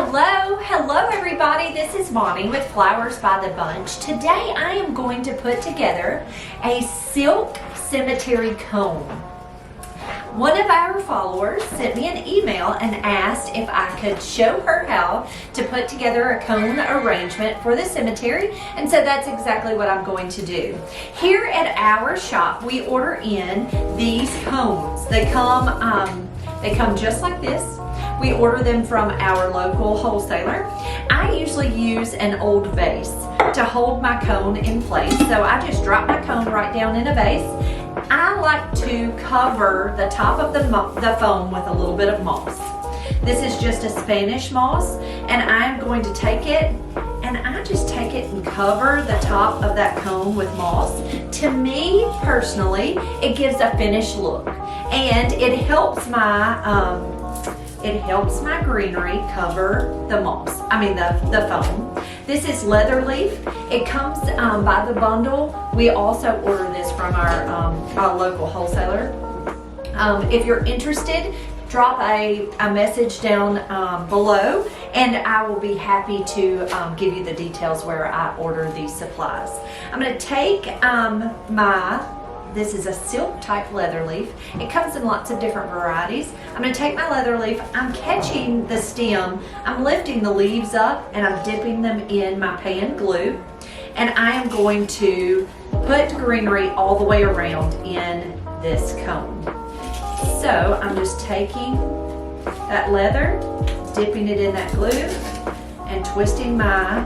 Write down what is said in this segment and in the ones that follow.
Hello everybody, this is Bonnie with Flowers by the Bunch. Today I am going to put together a silk cemetery cone. One of our followers sent me an email and asked if I could show her how to put together a cone arrangement for the cemetery, and so that's exactly what I'm going to do. Here at our shop we order in these cones. They come just like this. We order them from our local wholesaler. I usually use an old vase to hold my cone in place, so I just drop my cone right down in a vase. I like to cover the top of the foam with a little bit of moss. This is just a Spanish moss, and I'm going to take it and I just take it and cover the top of that cone with moss. To me personally, it gives a finished look, and it helps my greenery cover the moss, the foam. This is leather leaf. It comes by the bundle. We also order this from our local wholesaler. If you're interested, drop a message down below, and I will be happy to give you the details where I order these supplies. I'm going to take this is a silk type leather leaf. It comes in lots of different varieties. I'm going to take my leather leaf, I'm catching the stem, I'm lifting the leaves up, and I'm dipping them in my pan glue, and I am going to put greenery all the way around in this cone. So I'm just taking that leather, dipping it in that glue, and twisting my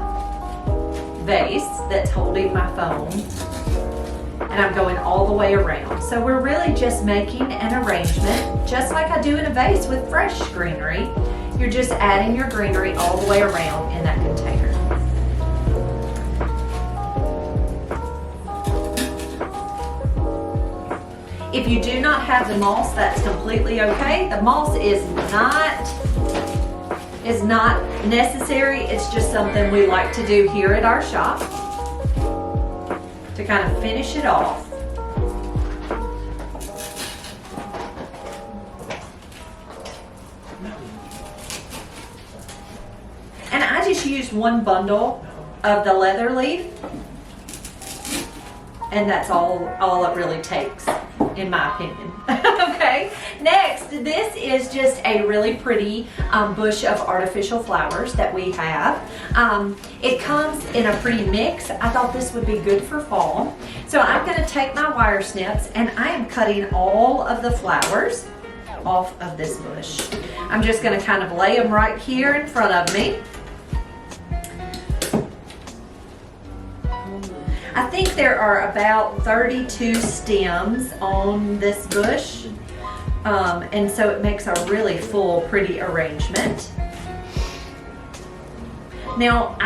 vase that's holding my foam, and I'm going all the way around. So we're really just making an arrangement, just like I do in a vase with fresh greenery. You're just adding your greenery all the way around in that container. If you do not have the moss, that's completely okay. The moss is not necessary. It's just something we like to do here at our shop to kind of finish it off. And I just used one bundle of the leather leaf, and that's all it really takes, in my opinion. Okay, next, this is just a really pretty bush of artificial flowers that we have. It comes in a pretty mix. I thought this would be good for fall. So I'm going to take my wire snips, and I am cutting all of the flowers off of this bush. I'm just going to kind of lay them right here in front of me. I think there are about 32 stems on this bush, and so it makes a really full, pretty arrangement. Now,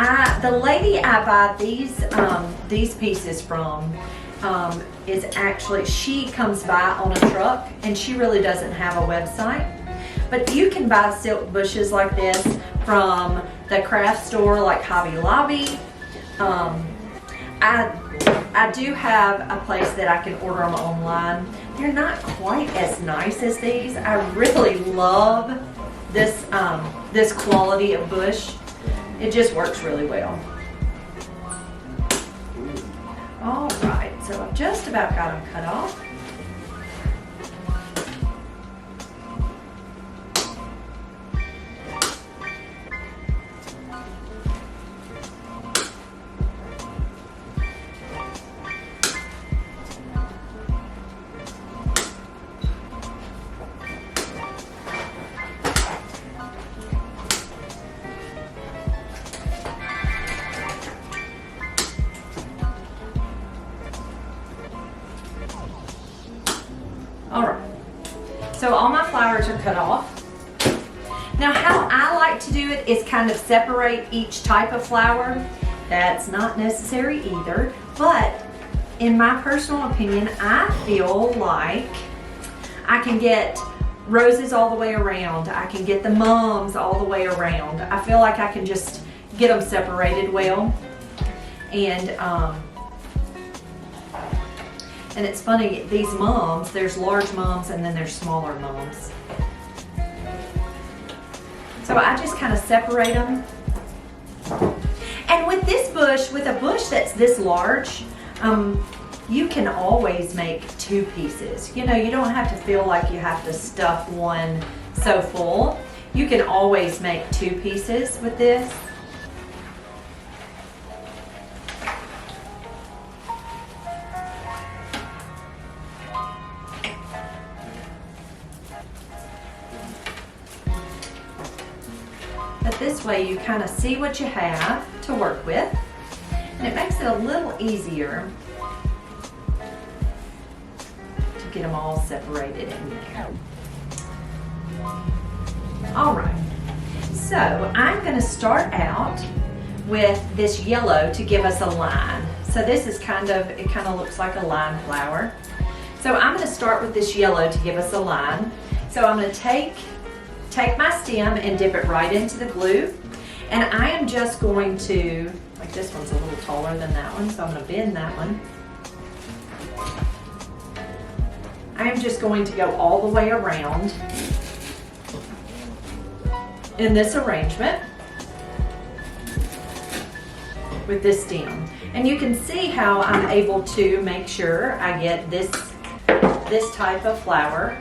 the lady I buy these pieces from is actually, she comes by on a truck, and she really doesn't have a website. But you can buy silk bushes like this from the craft store like Hobby Lobby. I do have a place that I can order them online. They're not quite as nice as these. I really love this quality of bush. It just works really well. All right, so I've just about got them cut off. All right, so all my flowers are cut off. Now, how I like to do it is kind of separate each type of flower. That's not necessary either, but in my personal opinion, I feel like I can get roses all the way around. I can get the mums all the way around. I feel like I can just get them separated well. And it's funny, these mums, there's large mums and then there's smaller mums. So So I just kind of separate them. And with this bush, with a bush that's this large, you can always make 2 pieces. You know, you don't have to feel like you have to stuff one so full. You can always make 2 pieces with this. But this way you kind of see what you have to work with, and it makes it a little easier to get them all separated in there. All right, so I'm going to start out with this yellow to give us a line. So this is it kind of looks like a line flower. So I'm going to start with this yellow to give us a line. So I'm going to take my stem and dip it right into the glue. And I am just going to, like this one's a little taller than that one, so I'm going to bend that one. I am just going to go all the way around in this arrangement with this stem. And you can see how I'm able to make sure I get this type of flower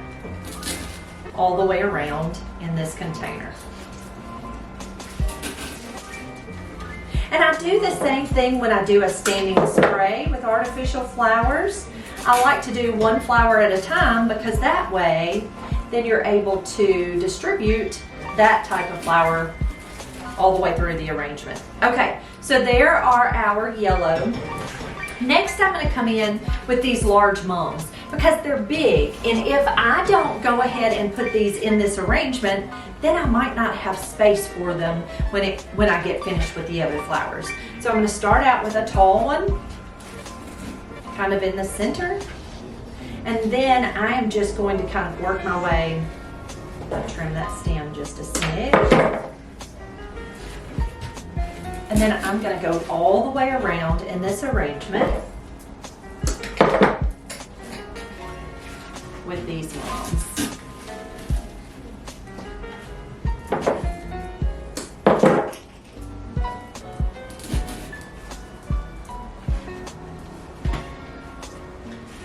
all the way around in this container. And I do the same thing when I do a standing spray with artificial flowers. I like to do 1 flower at a time, because that way then you're able to distribute that type of flower all the way through the arrangement. Okay, so there are our yellow. Next I'm going to come in with these large mums, because they're big, and if I don't go ahead and put these in this arrangement, then I might not have space for them when I get finished with the other flowers. So I'm going to start out with a tall one, kind of in the center, and then I am just going to kind of work my way. I'll trim that stem just a smidge. And then I'm going to go all the way around in this arrangement with these mums.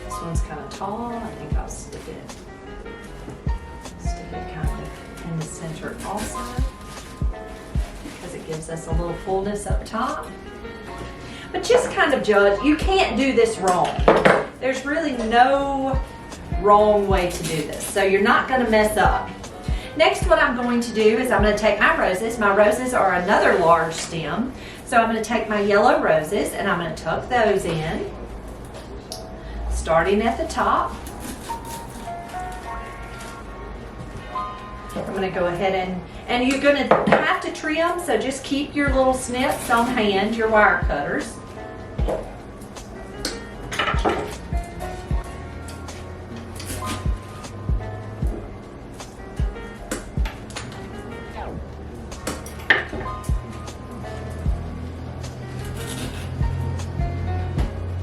This one's kind of tall. I think I'll stick it kind of in the center also, because it gives us a little fullness up top. But just kind of judge. You can't do this wrong. There's really no wrong way to do this, so you're not going to mess up. Next, what I'm going to do is I'm going to take my roses. My roses are another large stem, so I'm going to take my yellow roses and I'm going to tuck those in, starting at the top. I'm going to go ahead and you're going to have to trim, so just keep your little snips on hand, your wire cutters.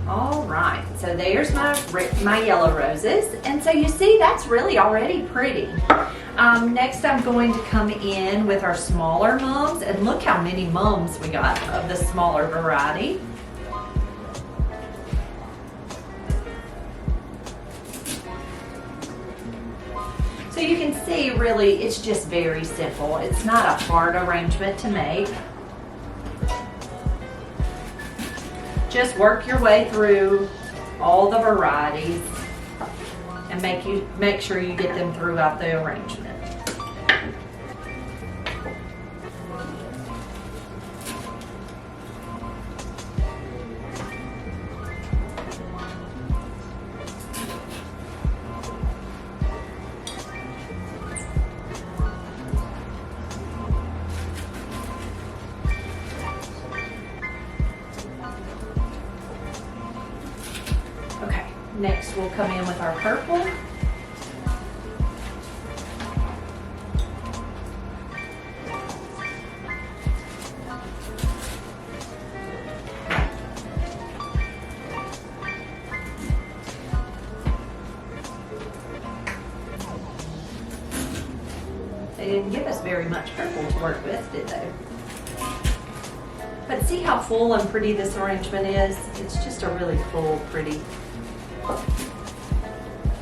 All right, so there's my yellow roses, and so you see that's really already pretty. Next I'm going to come in with our smaller mums, and look how many mums we got of the smaller variety. So you can see really it's just very simple. It's not a hard arrangement to make. Just work your way through all the varieties and make sure you get them throughout the arrangement. Next, we'll come in with our purple. They didn't give us very much purple to work with, did they? But see how full and pretty this arrangement is? It's just a really full, pretty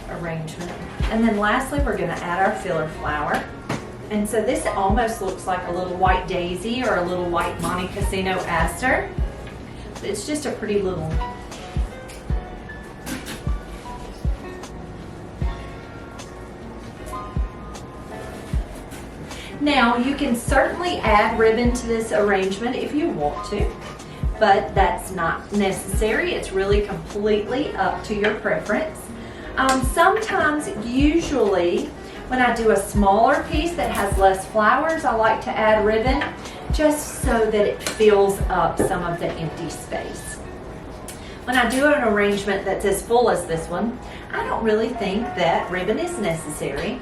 arrangement. And then lastly, we're going to add our filler flower. And so this almost looks like a little white daisy or a little white Monte Cassino aster. It's just a pretty little. Now you can certainly add ribbon to this arrangement if you want to, but that's not necessary. It's really completely up to your preference. Sometimes, usually, when I do a smaller piece that has less flowers, I like to add ribbon just so that it fills up some of the empty space. When I do an arrangement that's as full as this one, I don't really think that ribbon is necessary.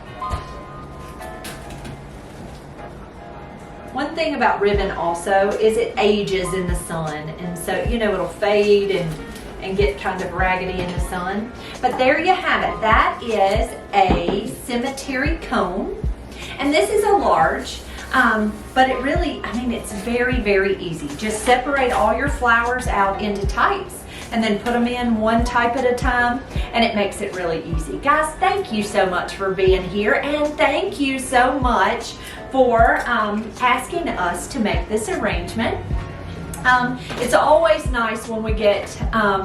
One thing about ribbon also is it ages in the sun, and so it'll fade and get kind of raggedy in the sun. But there you have it. That is a cemetery cone, and this is a large, but it really, it's very, very easy. Just separate all your flowers out into types and then put them in one type at a time, and it makes it really easy. Guys, thank you so much for being here, and thank you so much for asking us to make this arrangement. It's always nice when we get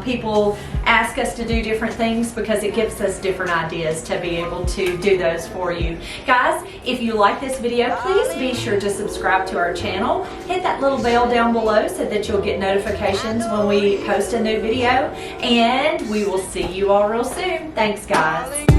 people ask us to do different things, because it gives us different ideas to be able to do those for you. Guys, if you like this video, please be sure to subscribe to our channel. Hit that little bell down below so that you'll get notifications when we post a new video. And we will see you all real soon. Thanks, guys.